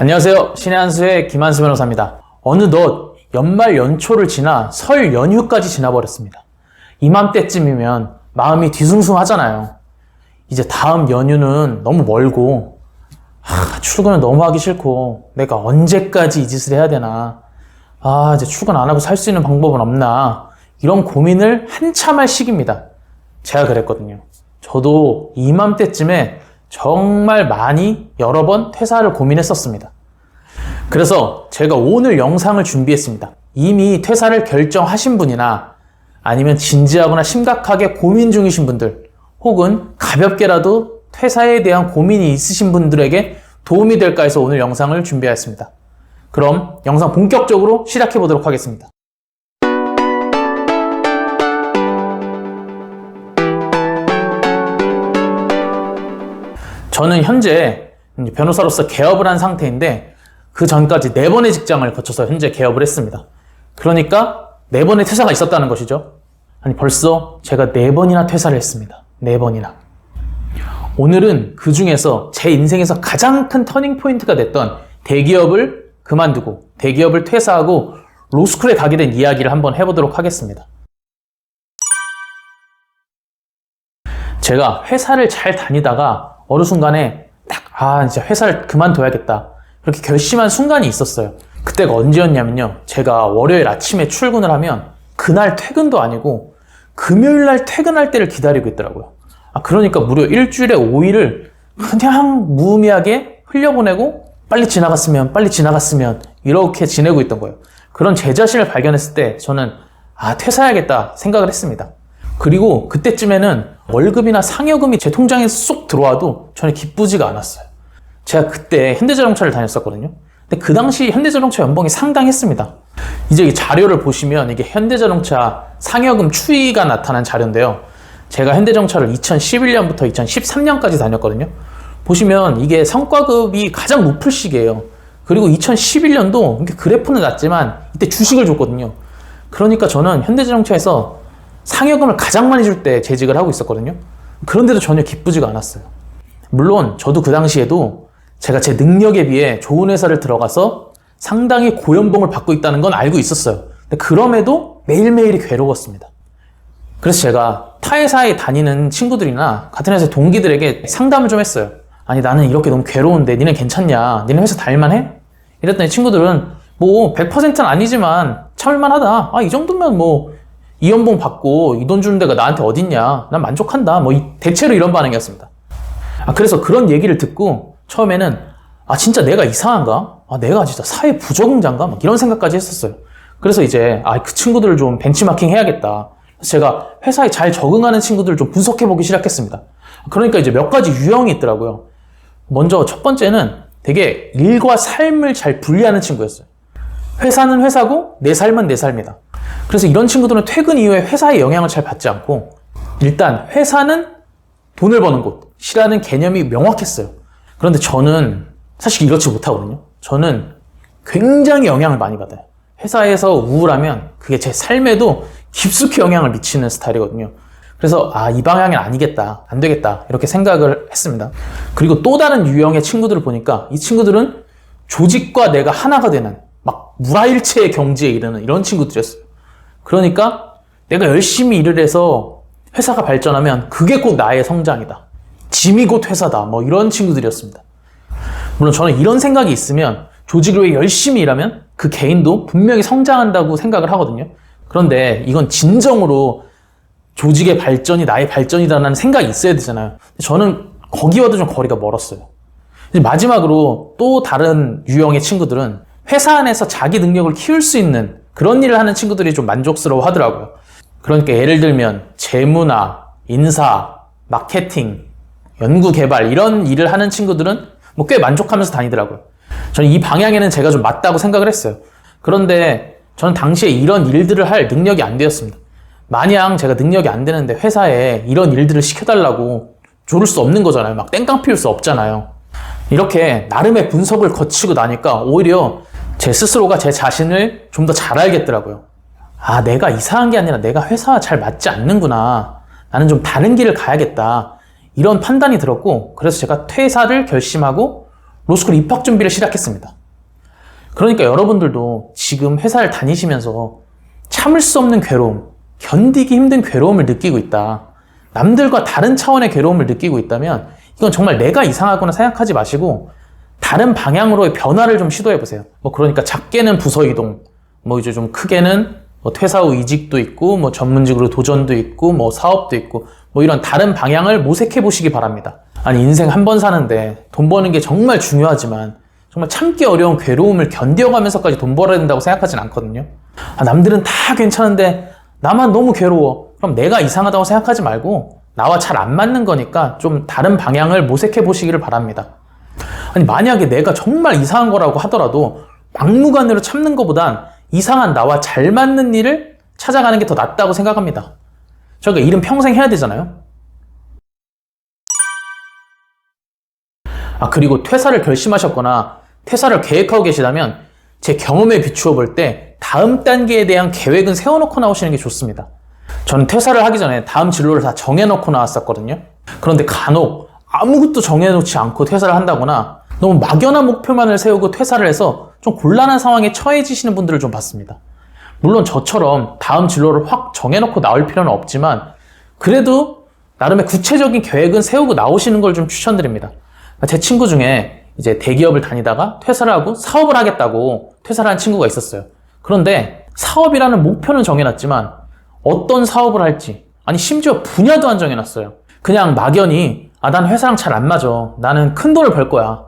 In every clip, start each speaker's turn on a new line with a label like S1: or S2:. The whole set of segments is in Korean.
S1: 안녕하세요. 신의 한수의 김한수 변호사입니다. 어느덧 연말 연초를 지나 설 연휴까지 지나버렸습니다. 이맘때쯤이면 마음이 뒤숭숭하잖아요. 이제 다음 연휴는 너무 멀고 출근은 너무 하기 싫고 내가 언제까지 이 짓을 해야 되나, 이제 출근 안 하고 살 수 있는 방법은 없나, 이런 고민을 한참 할 시기입니다. 제가 그랬거든요. 저도 이맘때쯤에 정말 많이 여러 번 퇴사를 고민했었습니다. 그래서 제가 오늘 영상을 준비했습니다. 이미 퇴사를 결정하신 분이나 아니면 진지하거나 심각하게 고민 중이신 분들, 혹은 가볍게라도 퇴사에 대한 고민이 있으신 분들에게 도움이 될까 해서 오늘 영상을 준비하였습니다. 그럼 영상 본격적으로 시작해 보도록 하겠습니다. 저는 현재 변호사로서 개업을 한 상태인데, 그 전까지 4번의 직장을 거쳐서 현재 개업을 했습니다. 그러니까 4번의 퇴사가 있었다는 것이죠. 아니, 벌써 제가 4번이나 퇴사를 했습니다. 4번이나. 오늘은 그 중에서 제 인생에서 가장 큰 터닝 포인트가 됐던 대기업을 그만두고 대기업을 퇴사하고 로스쿨에 가게 된 이야기를 한번 해보도록 하겠습니다. 제가 회사를 잘 다니다가 어느 순간에 이제 회사를 그만둬야겠다, 그렇게 결심한 순간이 있었어요. 그때가 언제였냐면요, 제가 월요일 아침에 출근을 하면 그날 퇴근도 아니고 금요일날 퇴근할 때를 기다리고 있더라고요. 그러니까 무려 일주일에 5일을 그냥 무의미하게 흘려보내고 빨리 지나갔으면 이렇게 지내고 있던 거예요. 그런 제 자신을 발견했을 때 저는 퇴사해야겠다 생각을 했습니다. 그리고 그때쯤에는 월급이나 상여금이 제 통장에 쏙 들어와도 저는 기쁘지가 않았어요. 제가 그때 현대자동차를 다녔었거든요. 근데 그 당시 현대자동차 연봉이 상당했습니다. 이제 이 자료를 보시면 이게 현대자동차 상여금 추이가 나타난 자료인데요. 제가 현대자동차를 2011년부터 2013년까지 다녔거든요. 보시면 이게 성과급이 가장 높을 시기예요. 그리고 2011년도 그래프는 낮지만 이때 주식을 줬거든요. 그러니까 저는 현대자동차에서 상여금을 가장 많이 줄 때 재직을 하고 있었거든요. 그런데도 전혀 기쁘지가 않았어요. 물론 저도 그 당시에도 제가 제 능력에 비해 좋은 회사를 들어가서 상당히 고연봉을 받고 있다는 건 알고 있었어요. 근데 그럼에도 매일매일이 괴로웠습니다. 그래서 제가 타 회사에 다니는 친구들이나 같은 회사 동기들에게 상담을 좀 했어요. 아니, 나는 이렇게 너무 괴로운데 니네 괜찮냐? 니네 회사 다닐만해? 이랬더니 친구들은 100%는 아니지만 참을만하다. 이 정도면 이 연봉 받고 이 돈 주는 데가 나한테 어딨냐? 난 만족한다. 대체로 이런 반응이었습니다. 그래서 그런 얘기를 듣고 처음에는 진짜 내가 이상한가? 내가 진짜 사회 부적응자인가? 이런 생각까지 했었어요. 그래서 이제 그 친구들을 좀 벤치마킹 해야겠다. 그래서 제가 회사에 잘 적응하는 친구들을 좀 분석해보기 시작했습니다. 그러니까 이제 몇 가지 유형이 있더라고요. 먼저 첫 번째는 되게 일과 삶을 잘 분리하는 친구였어요. 회사는 회사고 내 삶은 내 삶이다. 그래서 이런 친구들은 퇴근 이후에 회사의 영향을 잘 받지 않고, 일단 회사는 돈을 버는 곳이라는 개념이 명확했어요. 그런데 저는 사실 이렇지 못하거든요. 저는 굉장히 영향을 많이 받아요. 회사에서 우울하면 그게 제 삶에도 깊숙이 영향을 미치는 스타일이거든요. 그래서 이 방향이 아니겠다, 안 되겠다, 이렇게 생각을 했습니다. 그리고 또 다른 유형의 친구들을 보니까 이 친구들은 조직과 내가 하나가 되는 무라일체의 경지에 이르는 이런 친구들이었어요. 그러니까 내가 열심히 일을 해서 회사가 발전하면 그게 곧 나의 성장이다, 짐이 곧 회사다, 이런 친구들이었습니다. 물론 저는 이런 생각이 있으면 조직을 위해 열심히 일하면 그 개인도 분명히 성장한다고 생각을 하거든요. 그런데 이건 진정으로 조직의 발전이 나의 발전이다라는 생각이 있어야 되잖아요. 저는 거기와도 좀 거리가 멀었어요. 마지막으로 또 다른 유형의 친구들은 회사 안에서 자기 능력을 키울 수 있는 그런 일을 하는 친구들이 좀 만족스러워 하더라고요. 그러니까 예를 들면 재무나 인사, 마케팅, 연구 개발, 이런 일을 하는 친구들은 꽤 만족하면서 다니더라고요. 저는 이 방향에는 제가 좀 맞다고 생각을 했어요. 그런데 저는 당시에 이런 일들을 할 능력이 안 되었습니다. 마냥 제가 능력이 안 되는데 회사에 이런 일들을 시켜달라고 조를 수 없는 거잖아요. 땡깡 피울 수 없잖아요. 이렇게 나름의 분석을 거치고 나니까 오히려 제 스스로가 제 자신을 좀 더 잘 알겠더라고요. 내가 이상한 게 아니라 내가 회사와 잘 맞지 않는구나. 나는 좀 다른 길을 가야겠다. 이런 판단이 들었고, 그래서 제가 퇴사를 결심하고 로스쿨 입학 준비를 시작했습니다. 그러니까 여러분들도 지금 회사를 다니시면서 참을 수 없는 괴로움, 견디기 힘든 괴로움을 느끼고 있다. 남들과 다른 차원의 괴로움을 느끼고 있다면 이건 정말 내가 이상하구나 생각하지 마시고 다른 방향으로의 변화를 좀 시도해보세요. 그러니까 작게는 부서 이동, 이제 좀 크게는 퇴사 후 이직도 있고, 전문직으로 도전도 있고, 사업도 있고, 이런 다른 방향을 모색해 보시기 바랍니다. 아니, 인생 한 번 사는데 돈 버는 게 정말 중요하지만 정말 참기 어려운 괴로움을 견뎌가면서까지 돈 벌어야 된다고 생각하진 않거든요. 남들은 다 괜찮은데 나만 너무 괴로워. 그럼 내가 이상하다고 생각하지 말고 나와 잘 안 맞는 거니까 좀 다른 방향을 모색해 보시기를 바랍니다. 아니, 만약에 내가 정말 이상한 거라고 하더라도 막무가내로 참는 것보단 이상한 나와 잘 맞는 일을 찾아가는 게 더 낫다고 생각합니다. 저희가 일은 평생 해야 되잖아요. 그리고 퇴사를 결심하셨거나 퇴사를 계획하고 계시다면 제 경험에 비추어 볼 때 다음 단계에 대한 계획은 세워놓고 나오시는 게 좋습니다. 저는 퇴사를 하기 전에 다음 진로를 다 정해놓고 나왔었거든요. 그런데 간혹 아무것도 정해놓지 않고 퇴사를 한다거나 너무 막연한 목표만을 세우고 퇴사를 해서 좀 곤란한 상황에 처해지시는 분들을 좀 봤습니다. 물론 저처럼 다음 진로를 확 정해놓고 나올 필요는 없지만 그래도 나름의 구체적인 계획은 세우고 나오시는 걸 좀 추천드립니다. 제 친구 중에 이제 대기업을 다니다가 퇴사를 하고 사업을 하겠다고 퇴사를 한 친구가 있었어요. 그런데 사업이라는 목표는 정해놨지만 어떤 사업을 할지, 아니 심지어 분야도 안 정해놨어요. 그냥 막연히 난 회사랑 잘 안 맞아. 나는 큰 돈을 벌 거야.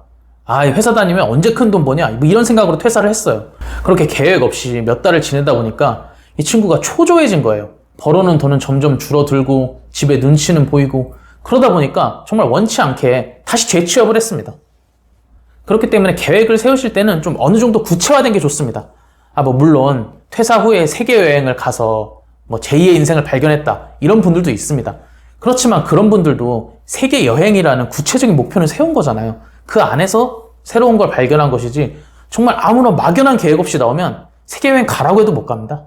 S1: 회사 다니면 언제 큰 돈 버냐? 이런 생각으로 퇴사를 했어요. 그렇게 계획 없이 몇 달을 지내다 보니까 이 친구가 초조해진 거예요. 벌어놓은 돈은 점점 줄어들고 집에 눈치는 보이고 그러다 보니까 정말 원치 않게 다시 재취업을 했습니다. 그렇기 때문에 계획을 세우실 때는 좀 어느 정도 구체화된 게 좋습니다. 물론 퇴사 후에 세계 여행을 가서 제2의 인생을 발견했다 이런 분들도 있습니다. 그렇지만 그런 분들도 세계 여행이라는 구체적인 목표는 세운 거잖아요. 그 안에서 새로운 걸 발견한 것이지 정말 아무런 막연한 계획 없이 나오면 세계 여행 가라고 해도 못 갑니다.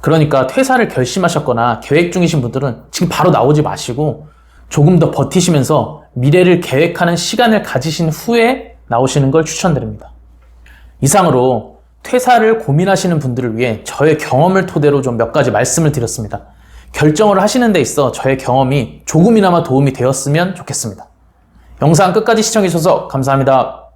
S1: 그러니까 퇴사를 결심하셨거나 계획 중이신 분들은 지금 바로 나오지 마시고 조금 더 버티시면서 미래를 계획하는 시간을 가지신 후에 나오시는 걸 추천드립니다. 이상으로 퇴사를 고민하시는 분들을 위해 저의 경험을 토대로 좀 몇 가지 말씀을 드렸습니다. 결정을 하시는 데 있어 저의 경험이 조금이나마 도움이 되었으면 좋겠습니다. 영상 끝까지 시청해 주셔서 감사합니다.